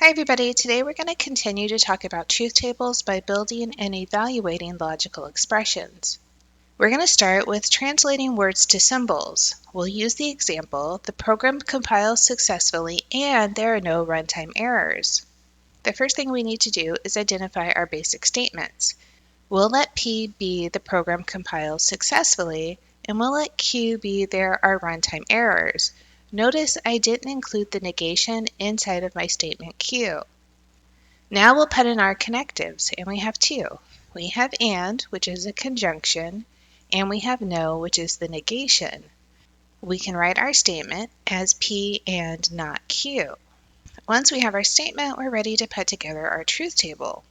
Hi everybody, today we're going to continue to talk about truth tables by building and evaluating logical expressions. We're going to start with translating words to symbols. We'll use the example, the program compiles successfully and there are no runtime errors. The first thing we need to do is identify our basic statements. We'll let P be the program compiles successfully and we'll let Q be there are runtime errors. Notice I didn't include the negation inside of my statement Q. Now we'll put in our connectives, and we have two. We have and, which is a conjunction, and we have no, which is the negation. We can write our statement as P and not Q. Once we have our statement, we're ready to put together our truth table.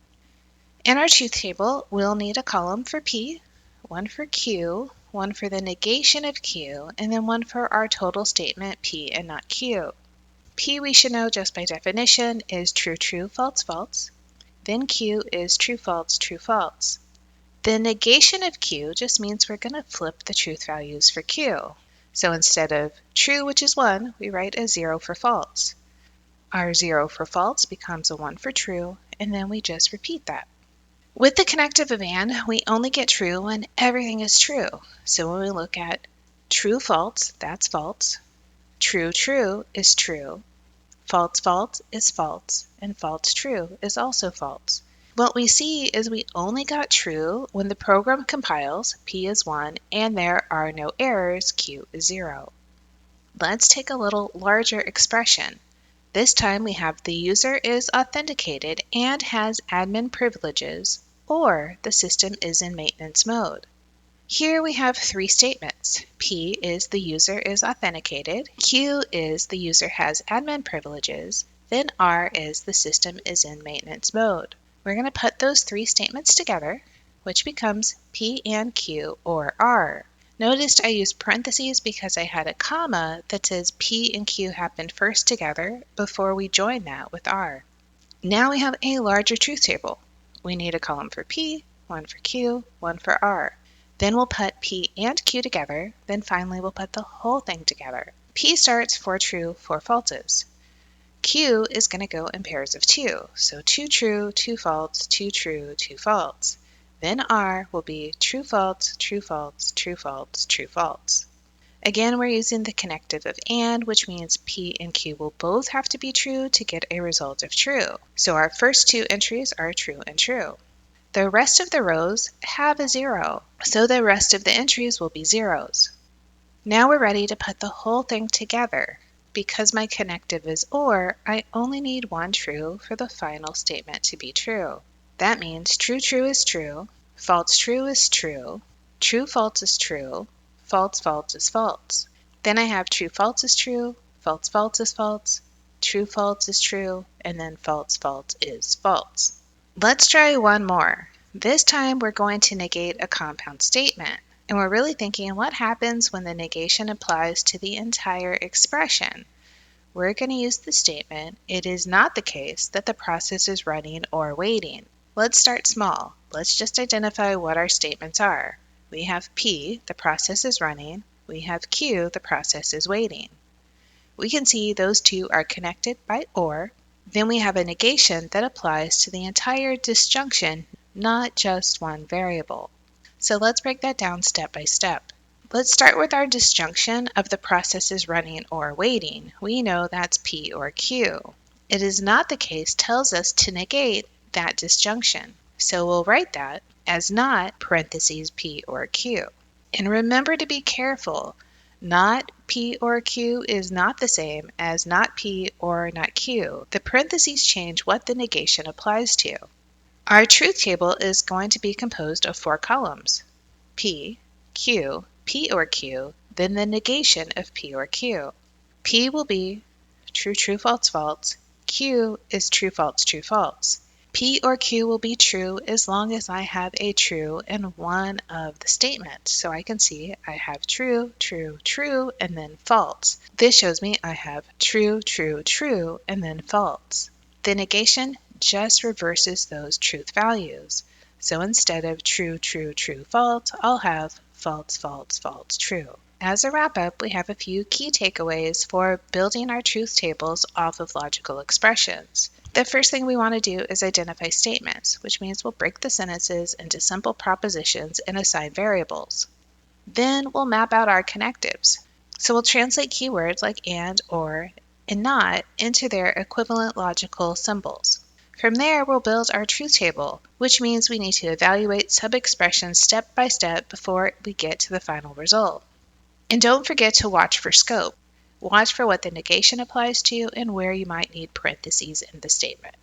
In our truth table, we'll need a column for P, one for Q, one for the negation of Q, and then one for our total statement P and not Q. P, we should know just by definition, is true, true, false, false. Then Q is true, false, true, false. The negation of Q just means we're going to flip the truth values for Q. So instead of true, which is 1, we write a 0 for false. Our 0 for false becomes a 1 for true, and then we just repeat that. With the connective of and, we only get true when everything is true. So when we look at true, false, that's false. True, true is true. False, false is false, and false, true is also false. What we see is we only got true when the program compiles, P is 1, and there are no errors, Q is 0. Let's take a little larger expression. This time we have the user is authenticated and has admin privileges, or the system is in maintenance mode. Here we have three statements. P is the user is authenticated, Q is the user has admin privileges, then R is the system is in maintenance mode. We're going to put those three statements together, which becomes P and Q or R. Notice I used parentheses because I had a comma that says P and Q happened first together before we join that with R. Now we have a larger truth table. We need a column for P, one for Q, one for R. Then we'll put P and Q together, then finally we'll put the whole thing together. P starts for true, four falses. Q is going to go in pairs of 2, so 2 true, 2 false, 2 true, 2 false. Then R will be true, false, true, false, true, false, true, false. Again, we're using the connective of and, which means P and Q will both have to be true to get a result of true. So our first two entries are true and true. The rest of the rows have a 0, so the rest of the entries will be zeros. Now we're ready to put the whole thing together. Because my connective is or, I only need one true for the final statement to be true. That means true, true is true, false, true is true, true, false is true, false, false is false. Then I have true, false is true, false, false is false, true, false is true, and then false, false is false. Let's try one more. This time we're going to negate a compound statement. And we're really thinking what happens when the negation applies to the entire expression. We're going to use the statement, it is not the case that the process is running or waiting. Let's start small. Let's just identify what our statements are. We have P, the process is running. We have Q, the process is waiting. We can see those two are connected by or. Then we have a negation that applies to the entire disjunction, not just one variable. So let's break that down step by step. Let's start with our disjunction of the processes running or waiting. We know that's P or Q. It is not the case tells us to negate that disjunction. So we'll write that as not parentheses P or Q. And remember to be careful. Not P or Q is not the same as not P or not Q. The parentheses change what the negation applies to. Our truth table is going to be composed of 4 columns. P, Q, P or Q, then the negation of P or Q. P will be true, true, false, false. Q is true, false, true, false. P or Q will be true as long as I have a true in one of the statements. So I can see I have true, true, true, and then false. This shows me I have true, true, true, and then false. The negation just reverses those truth values. So instead of true, true, true, false, I'll have false, false, false, true. As a wrap-up, we have a few key takeaways for building our truth tables off of logical expressions. The first thing we want to do is identify statements, which means we'll break the sentences into simple propositions and assign variables. Then we'll map out our connectives. So we'll translate keywords like and, or, and not into their equivalent logical symbols. From there, we'll build our truth table, which means we need to evaluate sub-expressions step by step before we get to the final result. And don't forget to watch for scope. Watch for what the negation applies to and where you might need parentheses in the statement.